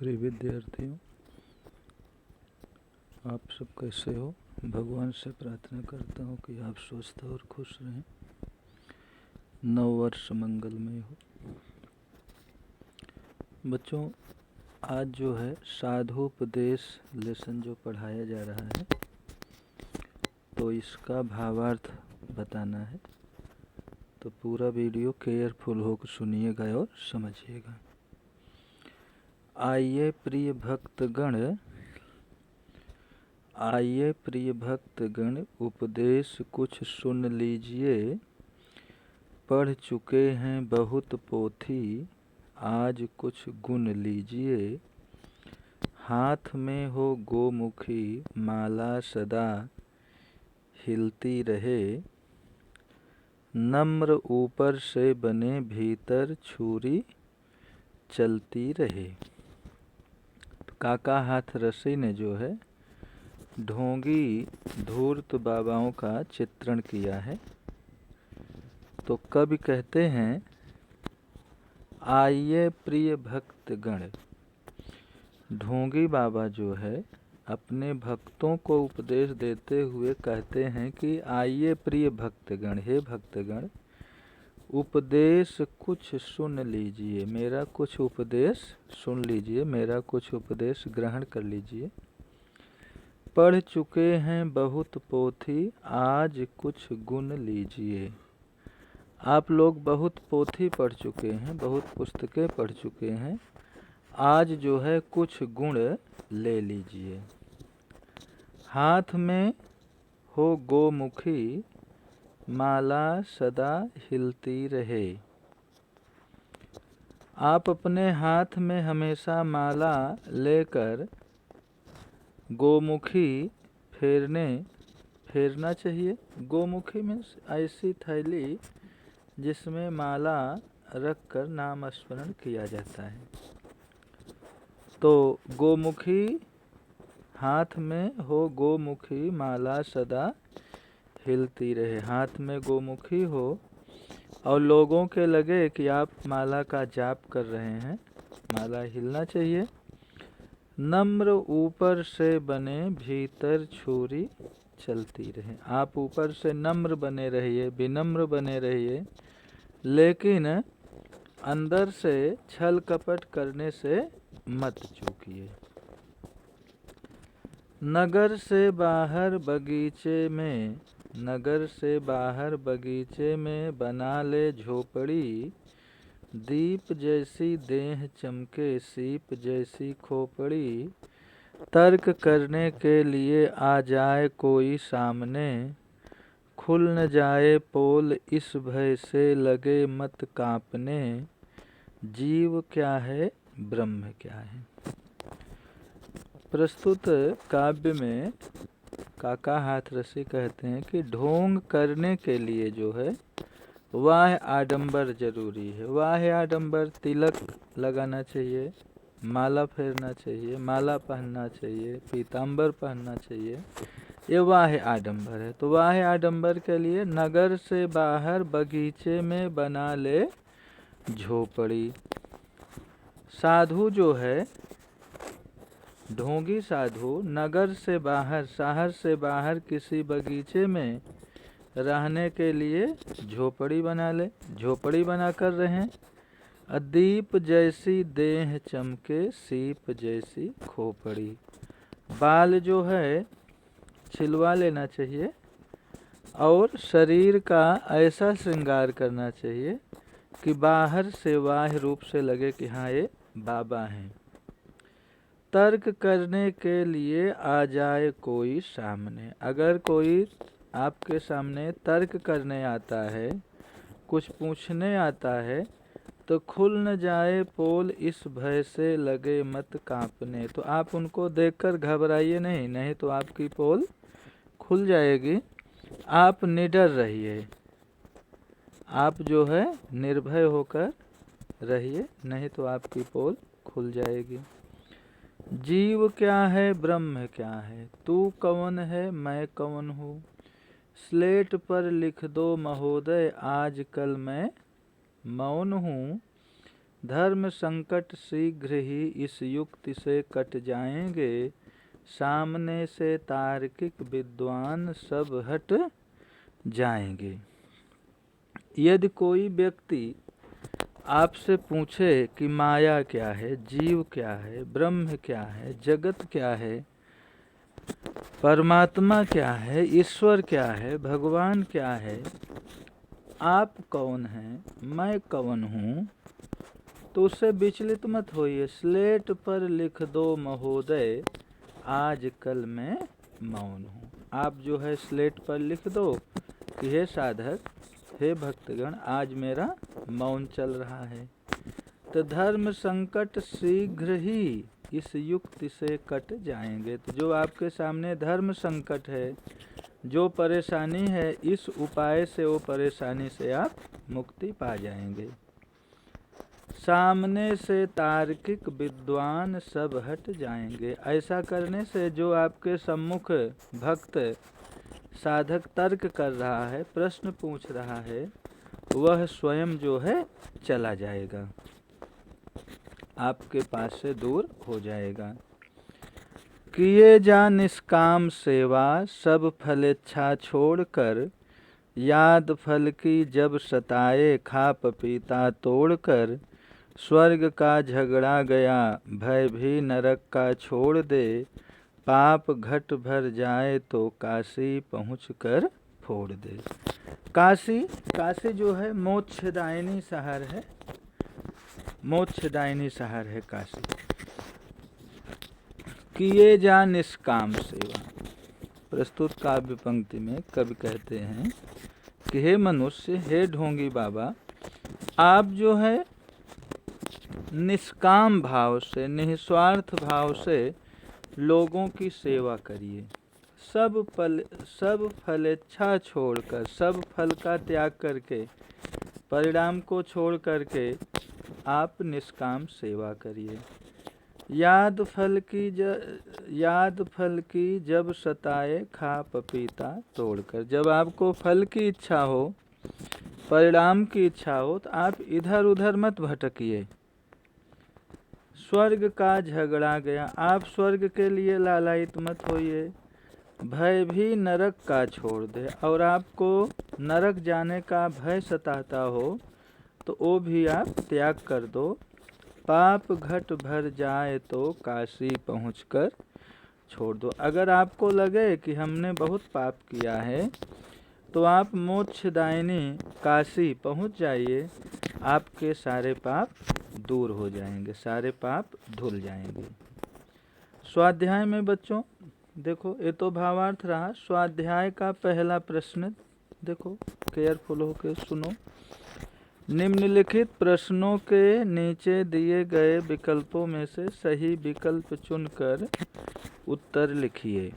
प्रिय विद्यार्थियों, आप सब कैसे हो। भगवान से प्रार्थना करता हूँ कि आप स्वस्थ और खुश रहें, नव वर्ष मंगलमय हो। बच्चों, आज जो है साधुपदेश लेसन जो पढ़ाया जा रहा है, तो इसका भावार्थ बताना है। तो पूरा वीडियो केयरफुल होकर सुनिएगा और समझिएगा। आइए प्रिय भक्तगण उपदेश कुछ सुन लीजिए। पढ़ चुके हैं बहुत पोथी, आज कुछ गुण लीजिए। हाथ में हो गोमुखी माला सदा हिलती रहे। नम्र ऊपर से बने भीतर छुरी चलती रहे। काका हाथ रसी ने जो है ढोंगी धूर्त बाबाओं का चित्रण किया है। तो कवि कहते हैं, आइए प्रिय भक्तगण। ढोंगी बाबा जो है अपने भक्तों को उपदेश देते हुए कहते हैं कि आइए प्रिय भक्तगण, हे भक्तगण, उपदेश कुछ सुन लीजिए, मेरा कुछ उपदेश सुन लीजिए, मेरा कुछ उपदेश ग्रहण कर लीजिए। पढ़ चुके हैं बहुत पोथी, आज कुछ गुण लीजिए। आप लोग बहुत पोथी पढ़ चुके हैं, बहुत पुस्तकें पढ़ चुके हैं, आज जो है कुछ गुण ले लीजिए। हाथ में हो गोमुखी माला सदा हिलती रहे। आप अपने हाथ में हमेशा माला लेकर गोमुखी फेरना चाहिए। गोमुखी में ऐसी थैली जिसमें माला रखकर नाम स्मरण किया जाता है। तो गोमुखी, हाथ में हो गोमुखी माला सदा हिलती रहे। हाथ में गोमुखी हो और लोगों के लगे कि आप माला का जाप कर रहे हैं, माला हिलना चाहिए। नम्र ऊपर से बने भीतर छुरी चलती रहे। आप ऊपर से नम्र बने रहिए, विनम्र बने रहिए, लेकिन अंदर से छल कपट करने से मत चूकिए। नगर से बाहर बगीचे में बना ले झोपड़ी। दीप जैसी देह चमके सीप जैसी खोपड़ी। तर्क करने के लिए आ जाए कोई सामने। खुल न जाए पोल इस भय से लगे मत कांपने। जीव क्या है ब्रह्म क्या है। प्रस्तुत काव्य में काका हाथ रसी कहते हैं कि ढोंग करने के लिए जो है वाह आडंबर जरूरी है। वाह आडंबर, तिलक लगाना चाहिए, माला फेरना चाहिए, माला पहनना चाहिए, पीताम्बर पहनना चाहिए, ये वाह आडंबर है। तो वाह आडंबर के लिए नगर से बाहर बगीचे में बना ले झोपड़ी। साधु जो है, ढोंगी साधु नगर से बाहर, शहर से बाहर किसी बगीचे में रहने के लिए झोपड़ी बना ले। झोपड़ी बनाकर रहें। दीप जैसी देह चमके सीप जैसी खोपड़ी। बाल जो है छिलवा लेना चाहिए और शरीर का ऐसा श्रृंगार करना चाहिए कि बाहर से वाह्य रूप से लगे कि हाँ ये बाबा हैं। तर्क करने के लिए आ जाए कोई सामने। अगर कोई आपके सामने तर्क करने आता है, कुछ पूछने आता है, तो खुल न जाए पोल इस भय से लगे मत कांपने। तो आप उनको देखकर घबराइए नहीं तो आपकी पोल खुल जाएगी। आप निडर रहिए, आप जो है निर्भय होकर रहिए, नहीं तो आपकी पोल खुल जाएगी। जीव क्या है ब्रह्म क्या है, तू कौन है मैं कौन हूँ। स्लेट पर लिख दो महोदय, आजकल मैं मौन हूँ। धर्म संकट शीघ्र ही इस युक्ति से कट जाएंगे, सामने से तार्किक विद्वान सब हट जाएंगे। यदि कोई व्यक्ति आपसे पूछे कि माया क्या है, जीव क्या है, ब्रह्म क्या है, जगत क्या है, परमात्मा क्या है, ईश्वर क्या है, भगवान क्या है, आप कौन हैं, मैं कौन हूँ, तो उससे विचलित मत होइए। स्लेट पर लिख दो महोदय, आज कल मैं मौन हूँ। आप जो है स्लेट पर लिख दो कि हे साधक, हे भक्तगण, आज मेरा मौन चल रहा है। तो धर्म संकट शीघ्र ही इस युक्ति से कट जाएंगे। तो जो आपके सामने धर्म संकट है, जो परेशानी है, इस उपाय से वो परेशानी से आप मुक्ति पा जाएंगे। सामने से तार्किक विद्वान सब हट जाएंगे। ऐसा करने से जो आपके सम्मुख भक्त साधक तर्क कर रहा है, प्रश्न पूछ रहा है, वह स्वयं जो है चला जाएगा, आपके पास से दूर हो जाएगा। किए जा निष्काम सेवा, सब फलेच्छा छोड़कर, याद फल की जब सताए, खा पपीता तोड़कर, स्वर्ग का झगड़ा गया, भय भी नरक का छोड़ दे, पाप घट भर जाए तो काशी पहुँच कर फोड़ दे। काशी जो है मोक्षदायिनी शहर है, मोक्षदायिनी शहर है काशी। किए जा निष्काम सेवा। प्रस्तुत काव्य पंक्ति में कवि कहते हैं कि हे मनुष्य, हे ढोंगी बाबा, आप जो है निष्काम भाव से, निस्वार्थ भाव से लोगों की सेवा करिए। सब फलेच्छा छोड़कर, सब फल का त्याग करके, परिणाम को छोड़ करके आप निष्काम सेवा करिए। याद फल की जब सताए, खा पपीता तोड़कर। जब आपको फल की इच्छा हो, परिणाम की इच्छा हो, तो आप इधर उधर मत भटकिए। स्वर्ग का झगड़ा गया, आप स्वर्ग के लिए लालायित मत होइए। भय भी नरक का छोड़ दे, और आपको नरक जाने का भय सताता हो तो वो भी आप त्याग कर दो। पाप घट भर जाए तो काशी पहुंचकर छोड़ दो। अगर आपको लगे कि हमने बहुत पाप किया है तो आप मोक्षदायिनी काशी पहुंच जाइए, आपके सारे पाप दूर हो जाएंगे, सारे पाप धुल जाएंगे। स्वाध्याय में बच्चों देखो, ये तो भावार्थ रहा। स्वाध्याय का पहला प्रश्न देखो, केयरफुल होकर सुनो। निम्नलिखित प्रश्नों के नीचे दिए गए विकल्पों में से सही विकल्प चुनकर उत्तर लिखिए।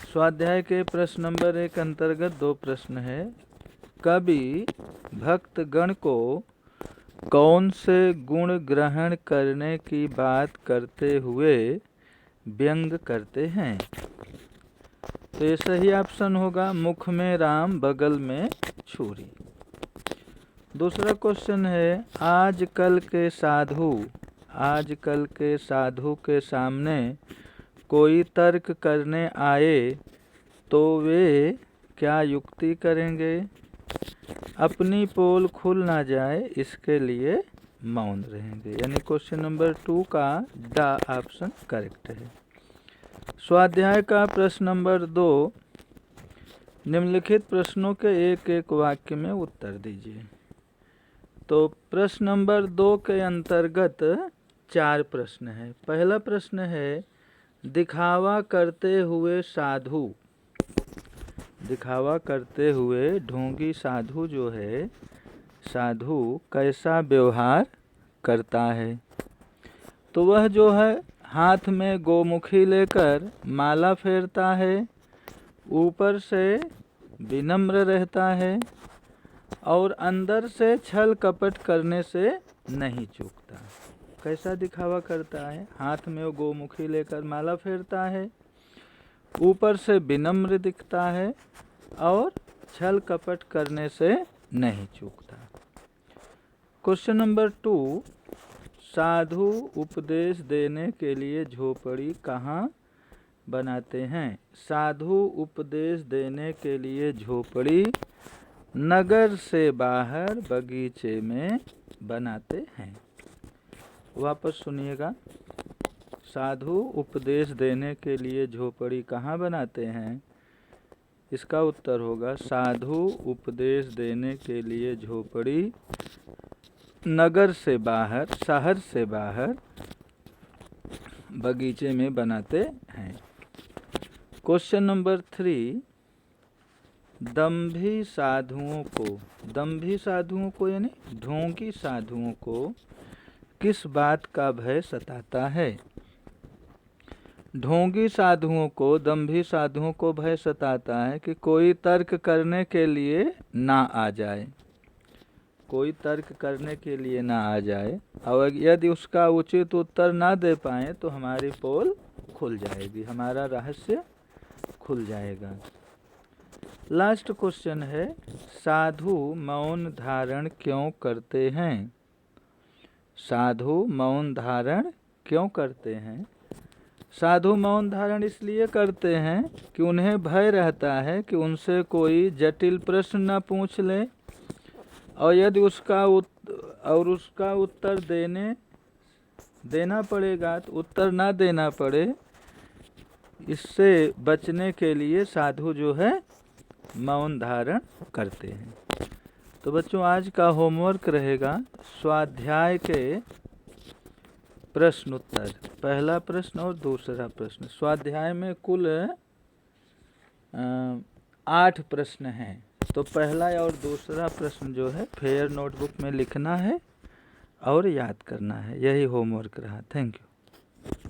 स्वाध्याय के प्रश्न नंबर 1 अंतर्गत 2 प्रश्न है। कवि भक्तगण को कौन से गुण ग्रहण करने की बात करते हुए व्यंग करते हैं? तो ये सही ऑप्शन होगा, मुख में राम बगल में छुरी। दूसरा क्वेश्चन है, आजकल के साधु के सामने कोई तर्क करने आए तो वे क्या युक्ति करेंगे? अपनी पोल खुल ना जाए इसके लिए मौन रहेंगे। यानी क्वेश्चन नंबर 2 का ड ऑप्शन करेक्ट है। स्वाध्याय का प्रश्न नंबर 2, निम्नलिखित प्रश्नों के एक एक वाक्य में उत्तर दीजिए। तो प्रश्न नंबर 2 के अंतर्गत 4 प्रश्न है। पहला प्रश्न है, दिखावा करते हुए साधु, दिखावा करते हुए ढोंगी साधु जो है, साधु कैसा व्यवहार करता है? तो वह जो है हाथ में गोमुखी लेकर माला फेरता है, ऊपर से विनम्र रहता है और अंदर से छल कपट करने से नहीं चूकता। कैसा दिखावा करता है? हाथ में वो गोमुखी लेकर माला फेरता है, ऊपर से विनम्र दिखता है और छल कपट करने से नहीं चूकता। क्वेश्चन नंबर 2, साधु उपदेश देने के लिए झोपड़ी कहाँ बनाते हैं? साधु उपदेश देने के लिए झोपड़ी नगर से बाहर बगीचे में बनाते हैं। वापस सुनिएगा, साधु उपदेश देने के लिए झोपड़ी कहाँ बनाते हैं? इसका उत्तर होगा साधु उपदेश देने के लिए झोपड़ी नगर से बाहर, शहर से बाहर बगीचे में बनाते हैं। क्वेश्चन नंबर 3, दंभी साधुओं को यानी ढोंगी साधुओं को किस बात का भय सताता है? ढोंगी साधुओं को, दंभी साधुओं को भय सताता है कि कोई तर्क करने के लिए ना आ जाए, कोई तर्क करने के लिए ना आ जाए, और यदि उसका उचित उत्तर ना दे पाए तो हमारी पोल खुल जाएगी, हमारा रहस्य खुल जाएगा। लास्ट क्वेश्चन है, साधु मौन धारण क्यों करते हैं? साधु मौन धारण क्यों करते हैं? साधु मौन धारण इसलिए करते हैं कि उन्हें भय रहता है कि उनसे कोई जटिल प्रश्न न पूछ ले, और यदि उसका उत्तर देना पड़ेगा तो उत्तर ना देना पड़े, इससे बचने के लिए साधु जो है मौन धारण करते हैं। तो बच्चों, आज का होमवर्क रहेगा स्वाध्याय के प्रश्न उत्तर, पहला प्रश्न और दूसरा प्रश्न। स्वाध्याय में कुल 8 प्रश्न हैं, तो पहला और दूसरा प्रश्न जो है फेयर नोटबुक में लिखना है और याद करना है। यही होमवर्क रहा। Thank you.